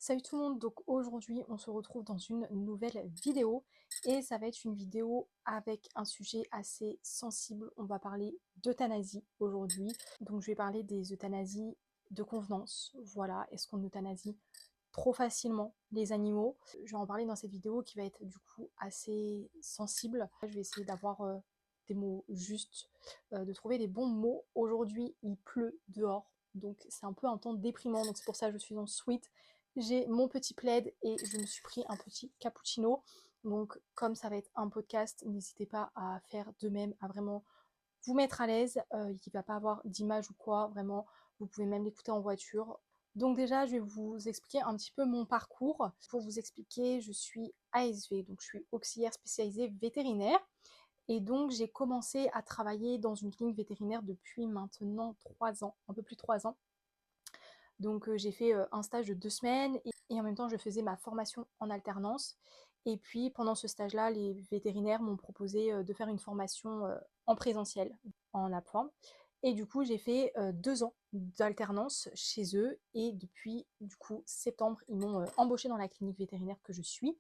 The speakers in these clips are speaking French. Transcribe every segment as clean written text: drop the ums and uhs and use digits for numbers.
Salut tout le monde, donc aujourd'hui on se retrouve dans une nouvelle vidéo et ça va être une vidéo avec un sujet assez sensible. On va parler d'euthanasie aujourd'hui, donc je vais parler des euthanasies de convenance. Voilà, est-ce qu'on euthanasie trop facilement les animaux? Je vais en parler dans cette vidéo qui va être du coup assez sensible. Je vais essayer d'avoir des mots justes, de trouver les bons mots. Aujourd'hui il pleut dehors, donc c'est un peu un temps déprimant, donc c'est pour ça que je suis en sweat. J'ai mon petit plaid et je me suis pris un petit cappuccino. Donc comme ça va être un podcast, n'hésitez pas à faire de même, à vraiment vous mettre à l'aise. Il ne va pas avoir d'image ou quoi, vraiment. Vous pouvez même l'écouter en voiture. Donc déjà, je vais vous expliquer un petit peu mon parcours. Pour vous expliquer, je suis ASV, donc je suis auxiliaire spécialisée vétérinaire. Et donc j'ai commencé à travailler dans une clinique vétérinaire depuis maintenant 3 ans, un peu plus de 3 ans. Donc j'ai fait un stage de 2 semaines et en même temps je faisais ma formation en alternance. Et puis pendant ce stage-là, les vétérinaires m'ont proposé de faire une formation en présentiel, en apprendre. Et du coup, j'ai fait 2 ans d'alternance chez eux. Et depuis, du coup, septembre, ils m'ont embauché dans la clinique vétérinaire que je suis.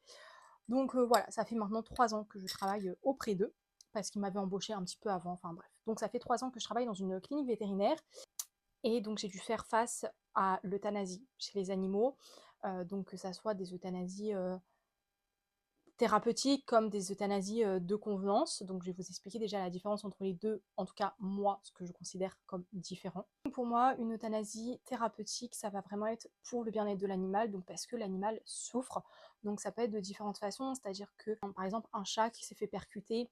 Donc voilà, ça fait maintenant 3 ans que je travaille auprès d'eux, parce qu'ils m'avaient embauché un petit peu avant, enfin bref. Donc ça fait 3 ans que je travaille dans une clinique vétérinaire. Et donc j'ai dû faire face à l'euthanasie chez les animaux, donc que ça soit des euthanasies thérapeutiques comme des euthanasies de convenance. Donc je vais vous expliquer déjà la différence entre les deux, en tout cas moi, ce que je considère comme différent. Pour moi, une euthanasie thérapeutique, ça va vraiment être pour le bien-être de l'animal, donc parce que l'animal souffre. Donc ça peut être de différentes façons, c'est-à-dire que par exemple un chat qui s'est fait percuter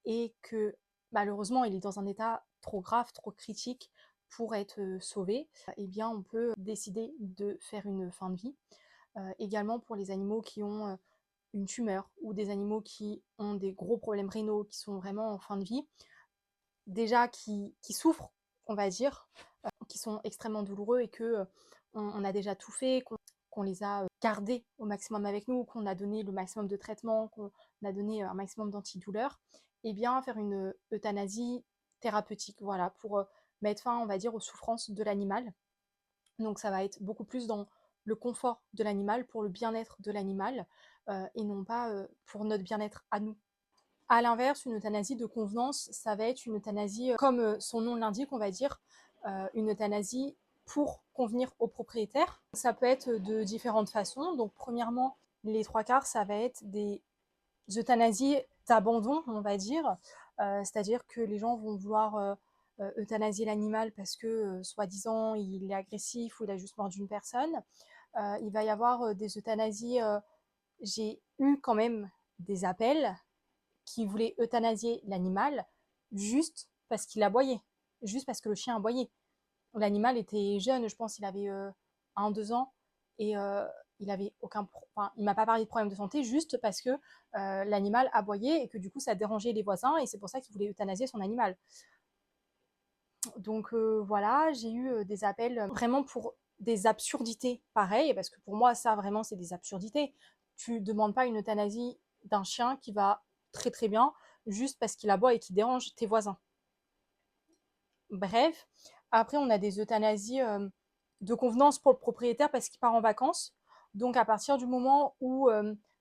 et que malheureusement il est dans un état trop grave, trop critique pour être sauvé, eh bien on peut décider de faire une fin de vie. Également pour les animaux qui ont une tumeur ou des animaux qui ont des gros problèmes rénaux, qui sont vraiment en fin de vie, déjà qui souffrent, on va dire, qui sont extrêmement douloureux et que on a déjà tout fait, qu'on les a gardés au maximum avec nous, qu'on a donné le maximum de traitements, qu'on a donné un maximum d'antidouleurs, et bien faire une euthanasie thérapeutique, voilà, pour mettre fin, on va dire, aux souffrances de l'animal. Donc ça va être beaucoup plus dans le confort de l'animal, pour le bien-être de l'animal, et non pas pour notre bien-être à nous. À l'inverse, une euthanasie de convenance, ça va être une euthanasie, comme son nom l'indique, on va dire, une euthanasie pour convenir au propriétaire. Ça peut être de différentes façons. Donc, premièrement, les trois quarts, ça va être des euthanasies d'abandon, on va dire. C'est-à-dire que les gens vont vouloir euthanasier l'animal parce que, soi-disant, il est agressif ou il a juste mordu une personne. Il va y avoir des euthanasies. J'ai eu quand même des appels qui voulait euthanasier l'animal juste parce qu'il aboyait, juste parce que le chien aboyait. L'animal était jeune, je pense qu'il avait 1, 2 ans, et il avait aucun, enfin, il m'a pas parlé de problème de santé, juste parce que l'animal aboyait et que du coup ça dérangeait les voisins et c'est pour ça qu'il voulait euthanasier son animal. Donc voilà, j'ai eu des appels vraiment pour des absurdités pareilles, parce que pour moi ça vraiment c'est des absurdités. Tu demandes pas une euthanasie d'un chien qui va très très bien juste parce qu'il aboie et qu'il dérange tes voisins. Bref, après on a des euthanasies de convenance pour le propriétaire parce qu'il part en vacances. Donc à partir du moment où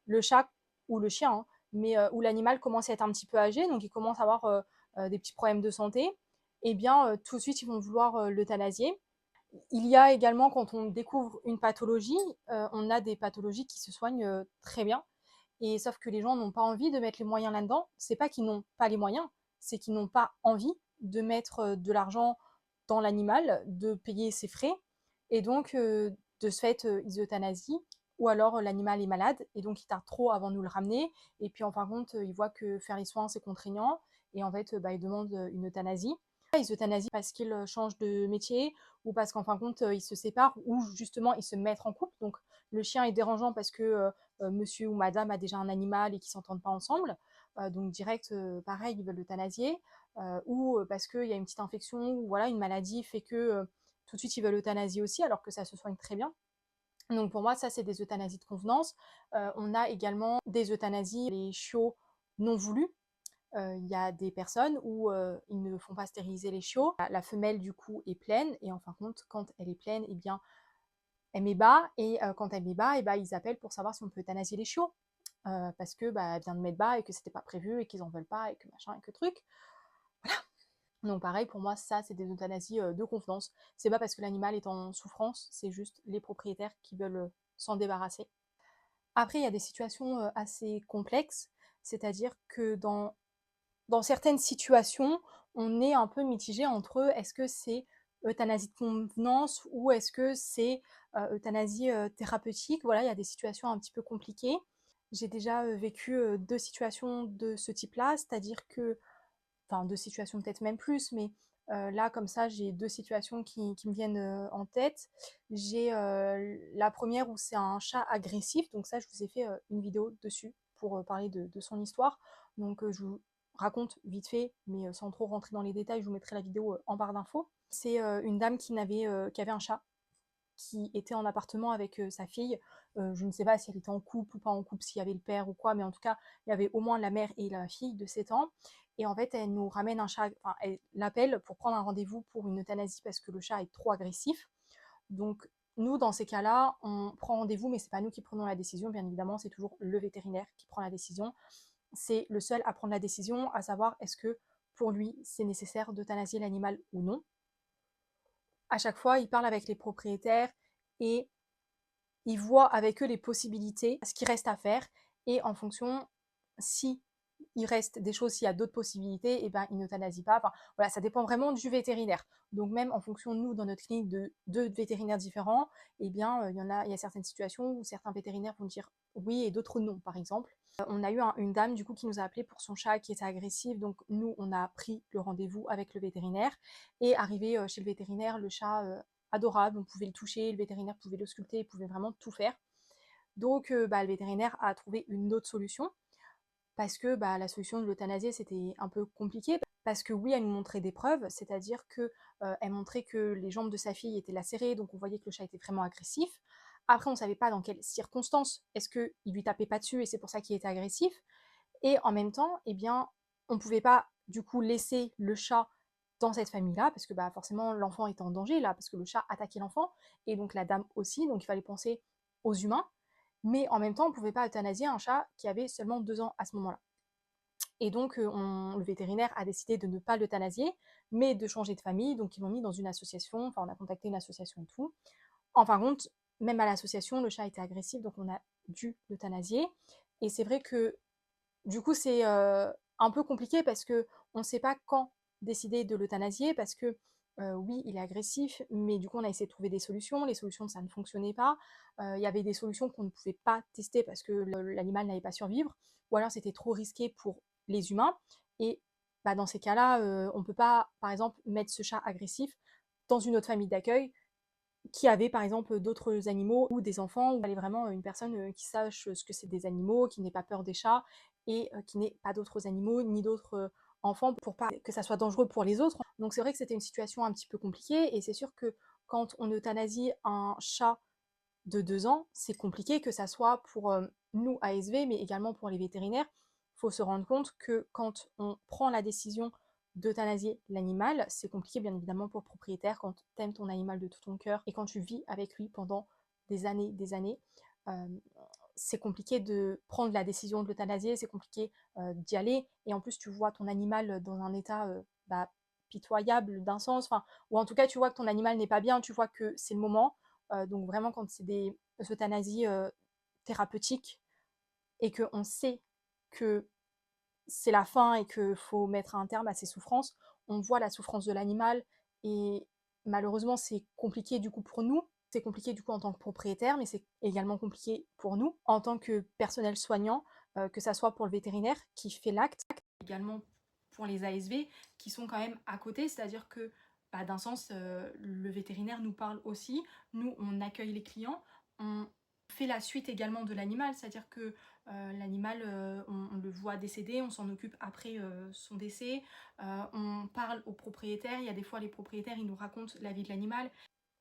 le chat ou le chien, hein, mais où l'animal commence à être un petit peu âgé, donc il commence à avoir des petits problèmes de santé, eh bien tout de suite ils vont vouloir l'euthanasier. Il y a également, quand on découvre une pathologie, on a des pathologies qui se soignent très bien, et sauf que les gens n'ont pas envie de mettre les moyens là-dedans. C'est pas qu'ils n'ont pas les moyens, c'est qu'ils n'ont pas envie de mettre de l'argent dans l'animal, de payer ses frais, et donc de ce fait, ils euthanasient, ou alors l'animal est malade, et donc il tarde trop avant de nous le ramener, et puis en fin de compte, ils voient que faire les soins, c'est contraignant, et en fait, ils demandent une euthanasie. Ils euthanasient parce qu'ils changent de métier, ou parce qu'en fin de compte, ils se séparent, ou justement, ils se mettent en couple. Donc, le chien est dérangeant parce que monsieur ou madame a déjà un animal et qu'ils ne s'entendent pas ensemble. Donc, direct, pareil, ils veulent l'euthanasier. Ou parce qu'il y a une petite infection, ou voilà, une maladie fait que tout de suite, ils veulent l'euthanasie aussi, alors que ça se soigne très bien. Donc, pour moi, ça, c'est des euthanasies de convenance. On a également des euthanasies, les chiots non voulus. Il y a des personnes où ils ne font pas stériliser les chiots. La femelle, du coup, est pleine, et en fin de compte, quand elle est pleine, eh bien, elle met bas, et quand elle met bas, et bah, ils appellent pour savoir si on peut euthanasier les chiots, parce que bah, elle vient de mettre bas et que c'était pas prévu et qu'ils en veulent pas et que machin et que truc. Donc pareil, pour moi, ça, c'est des euthanasies de convenance. C'est pas parce que l'animal est en souffrance, c'est juste les propriétaires qui veulent s'en débarrasser. Après, il y a des situations assez complexes, c'est-à-dire que dans certaines situations, on est un peu mitigé entre est-ce que c'est euthanasie de convenance ou est-ce que c'est euthanasie thérapeutique. Voilà, il y a des situations un petit peu compliquées. J'ai déjà vécu deux situations de ce type-là, c'est-à-dire que, enfin deux situations peut-être même plus, mais là comme ça j'ai deux situations qui me viennent en tête. J'ai la première où c'est un chat agressif, donc ça je vous ai fait une vidéo dessus pour parler de son histoire. Donc je vous raconte vite fait, mais sans trop rentrer dans les détails, je vous mettrai la vidéo en barre d'infos. C'est une dame qui avait un chat, qui était en appartement avec sa fille. Je ne sais pas si elle était en couple ou pas en couple, s'il y avait le père ou quoi, mais en tout cas, il y avait au moins la mère et la fille de 7 ans. Et en fait, elle nous ramène un chat, enfin, elle l'appelle pour prendre un rendez-vous pour une euthanasie parce que le chat est trop agressif. Donc, nous, dans ces cas-là, on prend rendez-vous, mais c'est pas nous qui prenons la décision, bien évidemment, c'est toujours le vétérinaire qui prend la décision. C'est le seul à prendre la décision, à savoir est-ce que pour lui, c'est nécessaire d'euthanasier l'animal ou non. À chaque fois, il parle avec les propriétaires et ils voient avec eux les possibilités, ce qui reste à faire, et en fonction, si il reste des choses, s'il y a d'autres possibilités, et ben ils n'euthanasient pas. Enfin, voilà, ça dépend vraiment du vétérinaire. Donc même en fonction de nous, dans notre clinique, de deux vétérinaires différents, eh bien il y a certaines situations où certains vétérinaires vont dire oui et d'autres non, par exemple. On a eu une dame du coup qui nous a appelé pour son chat qui était agressif, donc nous on a pris le rendez-vous avec le vétérinaire, et arrivé chez le vétérinaire, le chat adorable, on pouvait le toucher, le vétérinaire pouvait le sculpter, il pouvait vraiment tout faire. Donc le vétérinaire a trouvé une autre solution, parce que la solution de l'euthanasier c'était un peu compliqué, parce que oui, elle nous montrait des preuves, c'est-à-dire que elle montrait que les jambes de sa fille étaient lacérées, donc on voyait que le chat était vraiment agressif. Après, on ne savait pas dans quelles circonstances, est-ce qu'il lui tapait pas dessus et c'est pour ça qu'il était agressif. Et en même temps, eh bien, on ne pouvait pas du coup laisser le chat dans cette famille-là, parce que forcément l'enfant était en danger là, parce que le chat attaquait l'enfant, et donc la dame aussi, donc il fallait penser aux humains, mais en même temps on ne pouvait pas euthanasier un chat qui avait seulement 2 ans à ce moment-là. Et donc le vétérinaire a décidé de ne pas l'euthanasier, mais de changer de famille, donc ils l'ont mis dans une association, enfin on a contacté une association et tout. En fin de compte, même à l'association, le chat était agressif, donc on a dû l'euthanasier. Et c'est vrai que du coup, c'est un peu compliqué parce que on ne sait pas quand décider de l'euthanasier, parce que oui, il est agressif, mais du coup, on a essayé de trouver des solutions. Les solutions, ça ne fonctionnait pas. Il y avait des solutions qu'on ne pouvait pas tester parce que l'animal n'allait pas survivre, ou alors c'était trop risqué pour les humains. Et dans ces cas-là, on ne peut pas, par exemple, mettre ce chat agressif dans une autre famille d'accueil qui avait par exemple d'autres animaux ou des enfants, ou il fallait vraiment une personne qui sache ce que c'est des animaux, qui n'ait pas peur des chats, et qui n'ait pas d'autres animaux ni d'autres enfants, pour pas que ça soit dangereux pour les autres. Donc c'est vrai que c'était une situation un petit peu compliquée, et c'est sûr que quand on euthanasie un chat de 2 ans, c'est compliqué, que ça soit pour nous ASV, mais également pour les vétérinaires. Il faut se rendre compte que quand on prend la décision d'euthanasier l'animal, c'est compliqué bien évidemment pour le propriétaire quand tu aimes ton animal de tout ton cœur et quand tu vis avec lui pendant des années. Euh, c'est compliqué de prendre la décision de l'euthanasier, c'est compliqué d'y aller, et en plus tu vois ton animal dans un état pitoyable d'un sens, enfin, ou en tout cas tu vois que ton animal n'est pas bien, tu vois que c'est le moment. Donc vraiment quand c'est des euthanasies thérapeutiques et qu'on sait que c'est la fin et qu'il faut mettre un terme à ces souffrances, on voit la souffrance de l'animal, et malheureusement c'est compliqué du coup pour nous, c'est compliqué du coup en tant que propriétaire, mais c'est également compliqué pour nous en tant que personnel soignant, que ça soit pour le vétérinaire qui fait l'acte, également pour les ASV qui sont quand même à côté, c'est-à-dire que d'un sens, le vétérinaire nous parle aussi, nous on accueille les clients, on fait la suite également de l'animal, c'est-à-dire que l'animal, on le voit décéder, on s'en occupe après son décès, on parle aux propriétaires, il y a des fois les propriétaires ils nous racontent la vie de l'animal.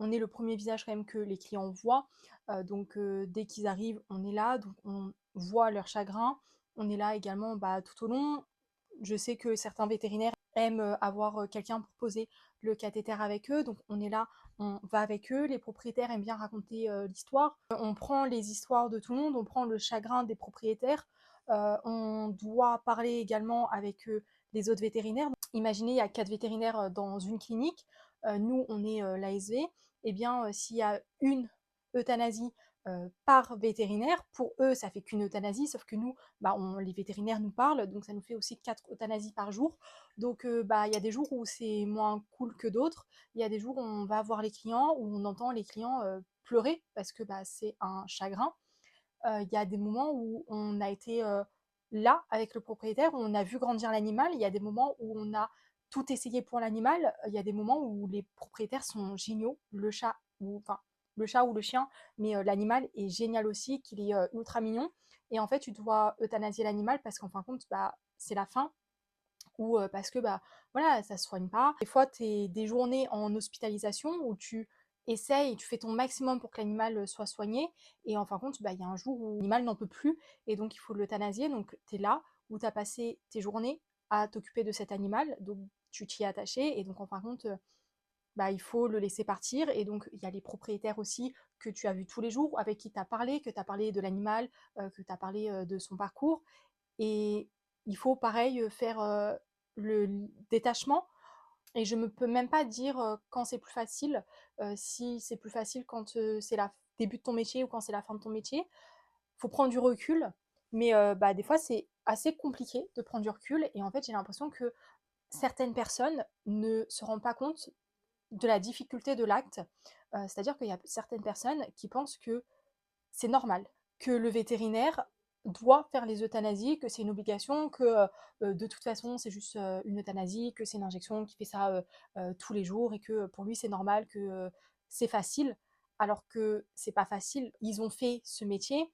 On est le premier visage quand même que les clients voient, donc dès qu'ils arrivent, on est là, donc on voit leur chagrin, on est là également tout au long. Je sais que certains vétérinaires aiment avoir quelqu'un pour poser le cathéter avec eux, donc on est là, on va avec eux, les propriétaires aiment bien raconter l'histoire. On prend les histoires de tout le monde, on prend le chagrin des propriétaires. On doit parler également avec les autres vétérinaires. Imaginez, il y a 4 vétérinaires dans une clinique. Nous, on est l'ASV. Eh bien, s'il y a une euthanasie par vétérinaire, pour eux, ça fait qu'une euthanasie, sauf que nous, bah, les vétérinaires nous parlent, donc ça nous fait aussi 4 euthanasies par jour. Donc, bah, il y a des jours où c'est moins cool que d'autres. Il y a des jours où on va voir les clients, où on entend les clients pleurer parce que bah, c'est un chagrin. Il y a des moments où on a été là avec le propriétaire, où on a vu grandir l'animal. Il y a des moments où on a tout essayé pour l'animal. Il y a des moments où les propriétaires sont géniaux, le chat ou le chien, mais l'animal est génial aussi, qu'il est ultra mignon. Et en fait, tu dois euthanasier l'animal parce qu'en fin de compte, bah, c'est la fin ou parce que bah voilà, ça se soigne pas. Des fois, tu es des journées en hospitalisation où tu essayes, tu fais ton maximum pour que l'animal soit soigné et en fin de compte, bah, il y a un jour où l'animal n'en peut plus et donc il faut l'euthanasier. Donc tu es là où tu as passé tes journées à t'occuper de cet animal, donc tu t'y es attaché et donc en fin de compte, bah, il faut le laisser partir et donc il y a les propriétaires aussi que tu as vus tous les jours, avec qui tu as parlé, que tu as parlé de l'animal, que tu as parlé de son parcours et il faut pareil faire le détachement. Et je ne peux même pas dire quand c'est plus facile, si c'est plus facile quand c'est le début de ton métier ou quand c'est la fin de ton métier. Il faut prendre du recul, mais bah, des fois c'est assez compliqué de prendre du recul. Et en fait, j'ai l'impression que certaines personnes ne se rendent pas compte de la difficulté de l'acte. C'est-à-dire qu'il y a certaines personnes qui pensent que c'est normal, que le vétérinaire doit faire les euthanasies, que c'est une obligation, que de toute façon c'est juste une euthanasie, que c'est une injection qui fait ça tous les jours et que pour lui c'est normal, que c'est facile, alors que c'est pas facile. Ils ont fait ce métier,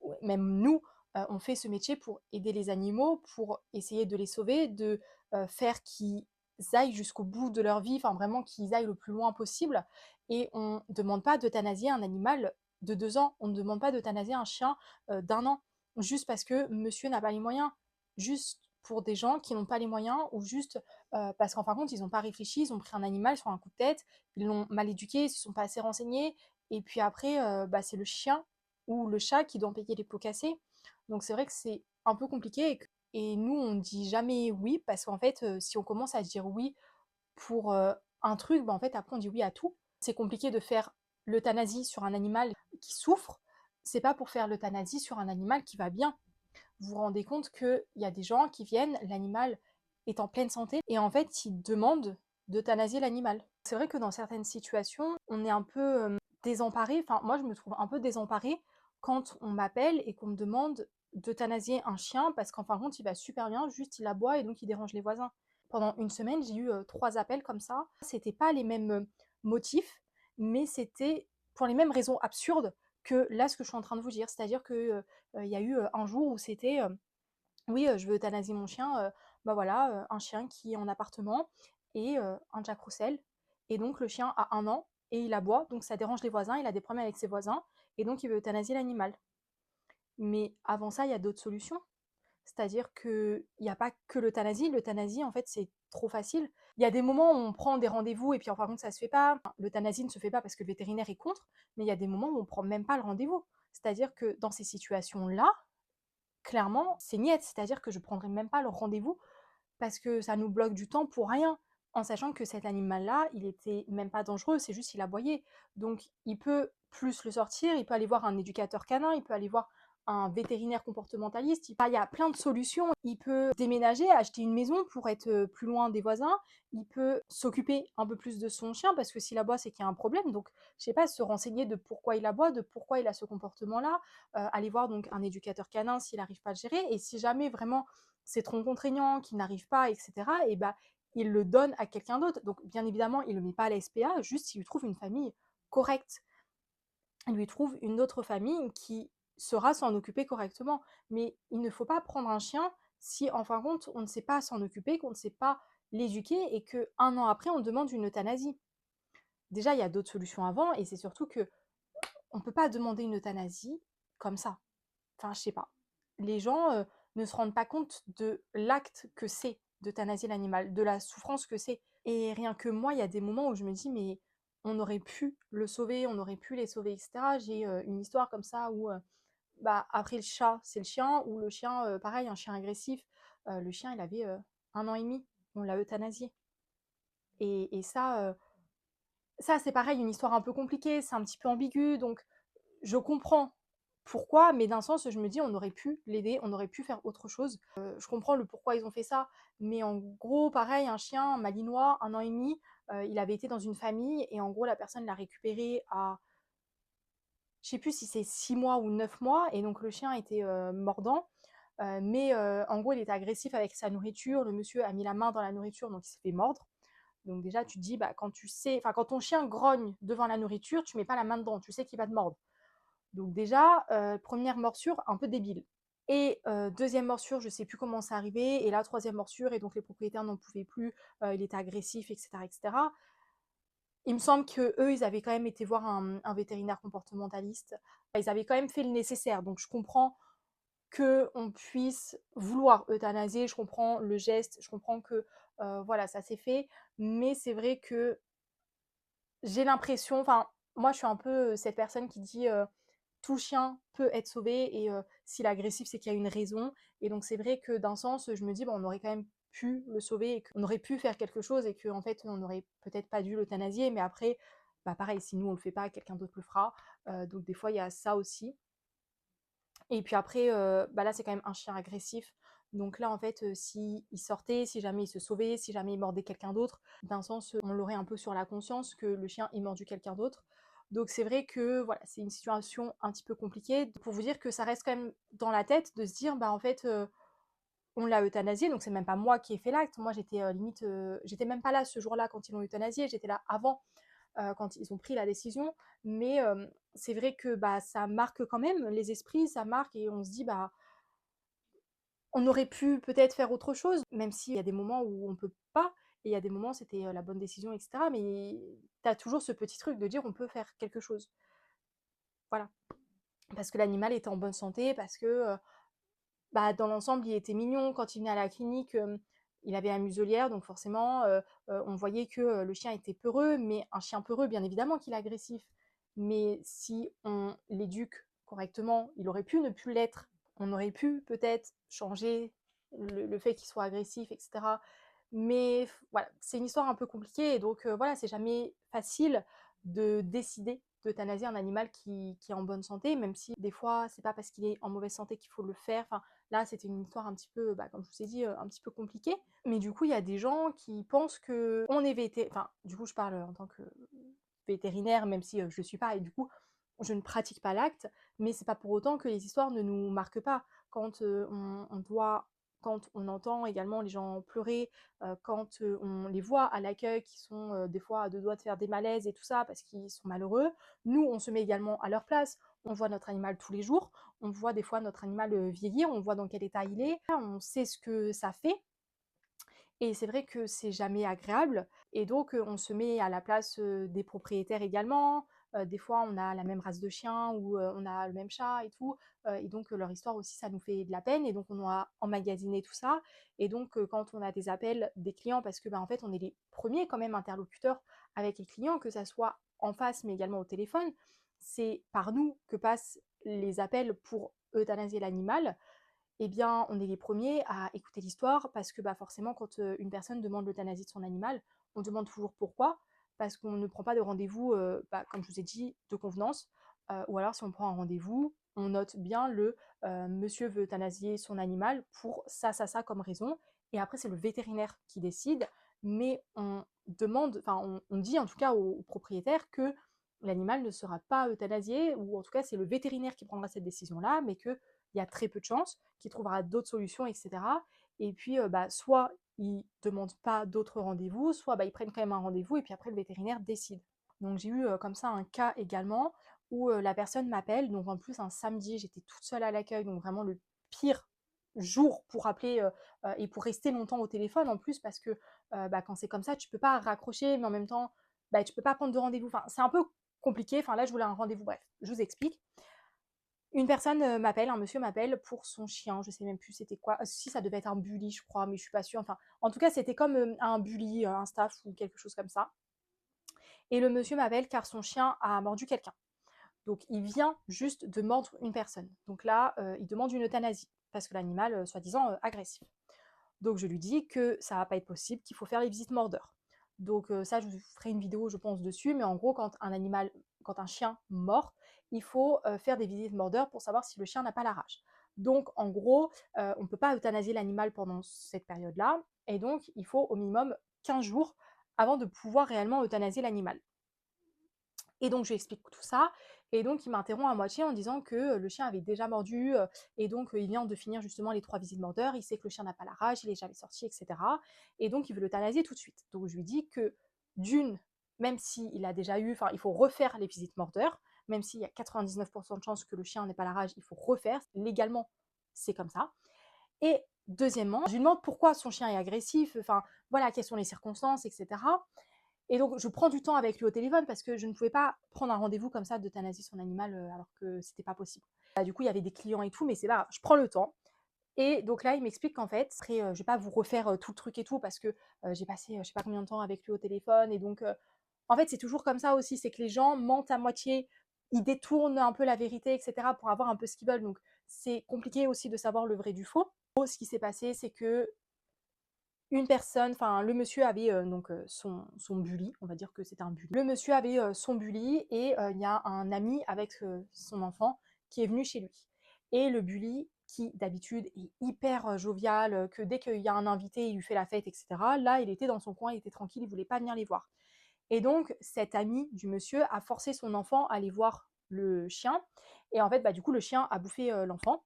ouais, même nous, on fait ce métier pour aider les animaux, pour essayer de les sauver, de faire qu'ils aillent jusqu'au bout de leur vie, enfin vraiment qu'ils aillent le plus loin possible. Et on ne demande pas d'euthanasier un animal de 2 ans, on ne demande pas d'euthanasier un chien d'1 an, juste parce que monsieur n'a pas les moyens, juste pour des gens qui n'ont pas les moyens, ou juste parce qu'en fin de compte, ils n'ont pas réfléchi, ils ont pris un animal sur un coup de tête, ils l'ont mal éduqué, ils ne se sont pas assez renseignés, et puis après, bah, c'est le chien ou le chat qui doit payer les pots cassés. Donc c'est vrai que c'est un peu compliqué et nous on dit jamais oui parce qu'en fait si on commence à dire oui pour un truc, bah, en fait après on dit oui à tout. C'est compliqué de faire l'euthanasie sur un animal qui souffre, c'est pas pour faire l'euthanasie sur un animal qui va bien. Vous vous rendez compte qu'il y a des gens qui viennent, l'animal est en pleine santé et en fait ils demandent d'euthanasier l'animal. C'est vrai que dans certaines situations, on est un peu désemparé, enfin moi je me trouve un peu désemparée quand on m'appelle et qu'on me demande d'euthanasier un chien parce qu'en fin de compte il va super bien, juste il aboie et donc il dérange les voisins. Pendant une semaine, j'ai eu 3 appels comme ça. C'était pas les mêmes motifs, mais c'était pour les mêmes raisons absurdes que là ce que je suis en train de vous dire. C'est-à-dire que il y a eu un jour où c'était oui, je veux euthanasier mon chien, bah voilà, un chien qui est en appartement et un Jack Russell et donc le chien a 1 an et il aboie, donc ça dérange les voisins, il a des problèmes avec ses voisins et donc il veut euthanasier l'animal. Mais avant ça, il y a d'autres solutions. C'est-à-dire qu'il n'y a pas que l'euthanasie. L'euthanasie, en fait, c'est trop facile. Il y a des moments où on prend des rendez-vous et puis en fin de compte, ça se fait pas. L'euthanasie ne se fait pas parce que le vétérinaire est contre, mais il y a des moments où on prend même pas le rendez-vous. C'est-à-dire que dans ces situations-là, clairement, c'est niet, c'est-à-dire que je prendrai même pas le rendez-vous parce que ça nous bloque du temps pour rien, en sachant que cet animal-là, il était même pas dangereux, c'est juste il aboyait. Donc il peut plus le sortir, il peut aller voir un éducateur canin, il peut aller voir un vétérinaire comportementaliste, il y a plein de solutions. Il peut déménager, acheter une maison pour être plus loin des voisins, il peut s'occuper un peu plus de son chien parce que s'il aboie, c'est qu'il y a un problème. Donc, je sais pas, se renseigner de pourquoi il aboie, de pourquoi il a ce comportement-là, aller voir donc un éducateur canin s'il n'arrive pas à gérer. Et si jamais vraiment c'est trop contraignant, qu'il n'arrive pas, etc., et bah, il le donne à quelqu'un d'autre. Donc, bien évidemment, il ne le met pas à la SPA, juste il lui trouve une famille correcte. Il lui trouve une autre famille qui saura s'en occuper correctement. Mais il ne faut pas prendre un chien si, en fin de compte, on ne sait pas s'en occuper, qu'on ne sait pas l'éduquer et qu'un an après, on demande une euthanasie. Déjà, il y a d'autres solutions avant et c'est surtout que on ne peut pas demander une euthanasie comme ça. Enfin, je sais pas. Les gens ne se rendent pas compte de l'acte que c'est d'euthanasier l'animal, de la souffrance que c'est. Et rien que moi, il y a des moments où je me dis, mais on aurait pu le sauver, on aurait pu les sauver, et cetera. J'ai, une histoire comme ça où, bah, après le chat, c'est le chien, ou le chien, pareil, un chien agressif. Le chien, il avait, 1 an et demi, on l'a euthanasié, et ça, c'est pareil, une histoire un peu compliquée, c'est un petit peu ambigu, donc je comprends pourquoi, mais d'un sens, je me dis: «On aurait pu l'aider, on aurait pu faire autre chose». Je comprends le pourquoi ils ont fait ça, mais en gros, pareil, un chien malinois, 1 an et demi, il avait été dans une famille et en gros, la personne l'a récupéré à, je sais plus si c'est 6 mois ou 9 mois, et donc le chien était, mordant, mais en gros, il était agressif avec sa nourriture. Le monsieur a mis la main dans la nourriture, donc il s'est fait mordre. Donc déjà, tu te dis, bah, quand ton chien grogne devant la nourriture, tu mets pas la main dedans, tu sais qu'il va te mordre. Donc déjà, 1re morsure, un peu débile, et 2e morsure, je sais plus comment c'est arrivé, et la 3e morsure, et donc les propriétaires n'en pouvaient plus, il était agressif, et cetera, et cetera. Il me semble qu'eux, ils avaient quand même été voir un vétérinaire comportementaliste. Ils avaient quand même fait le nécessaire, donc je comprends qu'on puisse vouloir euthanasier, je comprends le geste, je comprends que, voilà, ça s'est fait, mais c'est vrai que j'ai l'impression, enfin, moi je suis un peu, cette personne qui dit, tout chien peut être sauvé, et s'il est agressif, c'est qu'il y a une raison, et donc c'est vrai que d'un sens, je me dis: «Bon, on aurait quand même pu le sauver et qu'on aurait pu faire quelque chose, et qu'en fait, on aurait peut-être pas dû l'euthanasier», mais après, bah, pareil, si nous on le fait pas, quelqu'un d'autre le fera, donc des fois il y a ça aussi. Et puis après, bah, là, c'est quand même un chien agressif, donc là, en fait, s'il sortait, si jamais il se sauvait, si jamais il mordait quelqu'un d'autre, d'un sens, on l'aurait un peu sur la conscience que le chien ait mordu quelqu'un d'autre. Donc c'est vrai que, voilà, c'est une situation un petit peu compliquée. Pour vous dire que ça reste quand même dans la tête de se dire: «Bah, en fait, on l'a euthanasié», donc c'est même pas moi qui ai fait l'acte. Moi, j'étais, limite, j'étais même pas là ce jour-là quand ils l'ont euthanasié, j'étais là avant, quand ils ont pris la décision. Mais c'est vrai que, bah, ça marque quand même les esprits, ça marque, et on se dit: «Bah, on aurait pu peut-être faire autre chose», même s'il y a des moments où on peut pas, et il y a des moments, c'était, la bonne décision, et cetera, mais tu as toujours ce petit truc de dire: «On peut faire quelque chose». Voilà. Parce que l'animal était en bonne santé, parce que, bah, dans l'ensemble, il était mignon. Quand il venait à la clinique, il avait la muselière, donc forcément, on voyait que, le chien était peureux, mais un chien peureux, bien évidemment qu'il est agressif. Mais si on l'éduque correctement, il aurait pu ne plus l'être. On aurait pu peut-être changer le fait qu'il soit agressif, et cetera. Mais voilà, c'est une histoire un peu compliquée, et donc voilà, c'est jamais facile de décider d'euthanasier un animal qui est en bonne santé, même si des fois, c'est pas parce qu'il est en mauvaise santé qu'il faut le faire. Enfin, là, c'était une histoire un petit peu, bah, comme je vous ai dit, un petit peu compliquée. Mais du coup, il y a des gens qui pensent qu'on est enfin, du coup, je parle en tant que vétérinaire, même si je ne le suis pas, et du coup, je ne pratique pas l'acte, mais c'est pas pour autant que les histoires ne nous marquent pas. Quand quand on entend également les gens pleurer, quand on les voit à l'accueil qui sont des fois à deux doigts de faire des malaises et tout ça parce qu'ils sont malheureux, nous, on se met également à leur place. On voit notre animal tous les jours, on voit des fois notre animal vieillir, on voit dans quel état il est, on sait ce que ça fait, et c'est vrai que c'est jamais agréable, et donc on se met à la place, des propriétaires également. Des fois, on a la même race de chien, ou on a le même chat et tout, et donc leur histoire aussi, ça nous fait de la peine, et donc on a emmagasiné tout ça, et donc quand on a des appels des clients, parce que, bah, en fait, on est les premiers quand même interlocuteurs avec les clients, que ça soit en face, mais également au téléphone. C'est par nous que passent les appels pour euthanasier l'animal. Eh bien, on est les premiers à écouter l'histoire, parce que, bah, forcément, quand une personne demande l'euthanasie de son animal, on demande toujours pourquoi. Parce qu'on ne prend pas de rendez-vous, bah, comme je vous ai dit, de convenance. Ou alors, si on prend un rendez-vous, on note bien monsieur veut euthanasier son animal pour ça comme raison. Et après, c'est le vétérinaire qui décide. Mais on demande, enfin, on dit en tout cas au propriétaire que l'animal ne sera pas euthanasié, ou en tout cas, c'est le vétérinaire qui prendra cette décision-là, mais que il y a très peu de chances qu'il trouvera d'autres solutions, et cetera. Et puis, bah, soit ils ne demandent pas d'autres rendez-vous, soit bah, ils prennent quand même un rendez-vous, et puis après le vétérinaire décide. Donc j'ai eu comme ça un cas également où la personne m'appelle, donc en plus un samedi, j'étais toute seule à l'accueil, donc vraiment le pire jour pour appeler, et pour rester longtemps au téléphone en plus, parce que bah, quand c'est comme ça, tu peux pas raccrocher, mais en même temps, bah, tu peux pas prendre de rendez-vous. Enfin, c'est un peu compliqué. Enfin là, je voulais un rendez-vous. Bref, je vous explique. Une personne m'appelle, un monsieur m'appelle pour son chien, je sais même plus c'était quoi. Si, ça devait être un bully, je crois, mais je suis pas sûre. Enfin, en tout cas, c'était comme un bully, un staff ou quelque chose comme ça. Et le monsieur m'appelle car son chien a mordu quelqu'un. Donc il vient juste de mordre une personne. Donc là, il demande une euthanasie parce que l'animal, soi-disant, agressif. Donc je lui dis que ça va pas être possible, qu'il faut faire les visites mordeurs. Donc ça, je vous ferai une vidéo, je pense, dessus. Mais en gros, quand un chien mord, il faut faire des visites mordeurs pour savoir si le chien n'a pas la rage. Donc en gros, on ne peut pas euthanasier l'animal pendant cette période-là. Et donc il faut au minimum 15 jours avant de pouvoir réellement euthanasier l'animal. Et donc je lui explique tout ça, et donc il m'interrompt à moitié en disant que le chien avait déjà mordu, et donc il vient de finir justement les 3 visites mordeurs, il sait que le chien n'a pas la rage, il est jamais sorti, etc. Et donc il veut l'euthanasier tout de suite. Donc je lui dis que d'une, même s'il a déjà eu, enfin il faut refaire les visites mordeurs, même s'il y a 99% de chances que le chien n'ait pas la rage, il faut refaire. Légalement, c'est comme ça. Et deuxièmement, je lui demande pourquoi son chien est agressif, enfin voilà, quelles sont les circonstances, etc. Et donc, je prends du temps avec lui au téléphone parce que je ne pouvais pas prendre un rendez-vous comme ça d'euthanasie son animal alors que c'était pas possible. Bah, du coup, il y avait des clients et tout, mais c'est pas grave, je prends le temps. Et donc là, il m'explique qu'en fait, après, je vais pas vous refaire tout le truc et tout parce que j'ai passé je sais pas combien de temps avec lui au téléphone. Et donc, en fait, c'est toujours comme ça aussi, c'est que les gens mentent à moitié, ils détournent un peu la vérité, etc. pour avoir un peu ce qu'ils veulent. Donc, c'est compliqué aussi de savoir le vrai du faux. Ce qui s'est passé, c'est que une personne, enfin le monsieur avait donc son bully, on va dire que c'était un bully. Le monsieur avait son bully et il y a un ami avec son enfant qui est venu chez lui. Et le bully, qui d'habitude est hyper jovial, que dès qu'il y a un invité, il lui fait la fête, etc. Là, il était dans son coin, il était tranquille, il voulait pas venir les voir. Et donc, cet ami du monsieur a forcé son enfant à aller voir le chien. Et en fait, bah, du coup, le chien a bouffé l'enfant.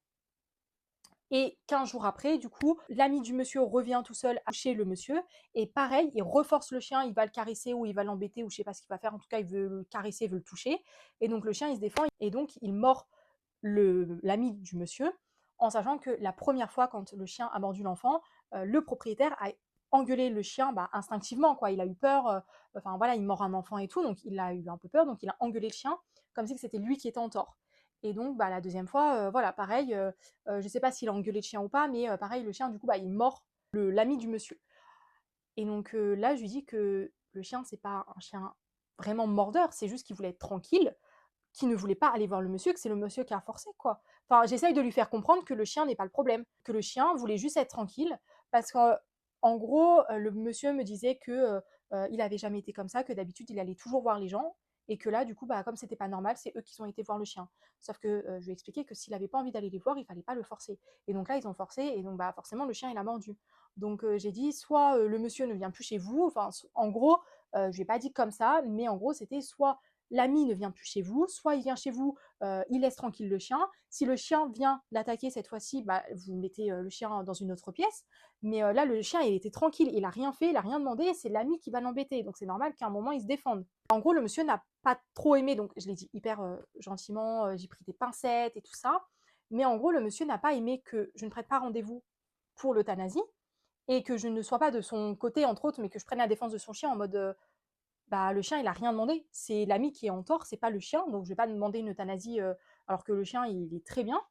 Et 15 jours après, du coup, l'ami du monsieur revient tout seul chez le monsieur. Et pareil, il reforce le chien, il va le caresser ou il va l'embêter ou je sais pas ce qu'il va faire. En tout cas, il veut le caresser, il veut le toucher. Et donc le chien, il se défend. Et donc, il mord l'ami du monsieur en sachant que la première fois, quand le chien a mordu l'enfant, le propriétaire a engueulé le chien bah, instinctivement. Quoi. Il a eu peur. Enfin voilà, il mord un enfant et tout. Donc il a eu un peu peur. Donc il a engueulé le chien comme si c'était lui qui était en tort. Et donc, bah, la deuxième fois, voilà, pareil, je sais pas s'il a engueulé le chien ou pas, mais pareil, le chien, du coup, bah, il mord l'ami du monsieur. Et donc là, je lui dis que le chien, c'est pas un chien vraiment mordeur, c'est juste qu'il voulait être tranquille, qu'il ne voulait pas aller voir le monsieur, que c'est le monsieur qui a forcé, quoi. Enfin, j'essaye de lui faire comprendre que le chien n'est pas le problème, que le chien voulait juste être tranquille, parce qu'en gros, le monsieur me disait que il avait jamais été comme ça, que d'habitude, il allait toujours voir les gens, et que là, du coup, bah, comme c'était pas normal, c'est eux qui ont été voir le chien. Sauf que je lui ai expliqué que s'il avait pas envie d'aller les voir, il fallait pas le forcer. Et donc là, ils ont forcé, et donc bah, forcément, le chien, il a mordu. Donc j'ai dit, soit le monsieur ne vient plus chez vous, enfin, en gros, je lui ai pas dit comme ça, mais en gros, c'était soit l'ami ne vient plus chez vous, soit il vient chez vous, il laisse tranquille le chien. Si le chien vient l'attaquer cette fois-ci, bah, vous mettez le chien dans une autre pièce. Mais là, le chien, il était tranquille, il a rien fait, il a rien demandé, c'est l'ami qui va l'embêter. Donc c'est normal qu'à un moment, il se défende. En gros, le monsieur n'a pas trop aimé, donc je l'ai dit hyper gentiment, j'ai pris des pincettes et tout ça. Mais en gros, le monsieur n'a pas aimé que je ne prenne pas rendez-vous pour l'euthanasie et que je ne sois pas de son côté, entre autres, mais que je prenne la défense de son chien en mode bah, le chien, il a rien demandé. C'est l'ami qui est en tort, c'est pas le chien. Donc, je vais pas demander une euthanasie alors que le chien, il est très bien.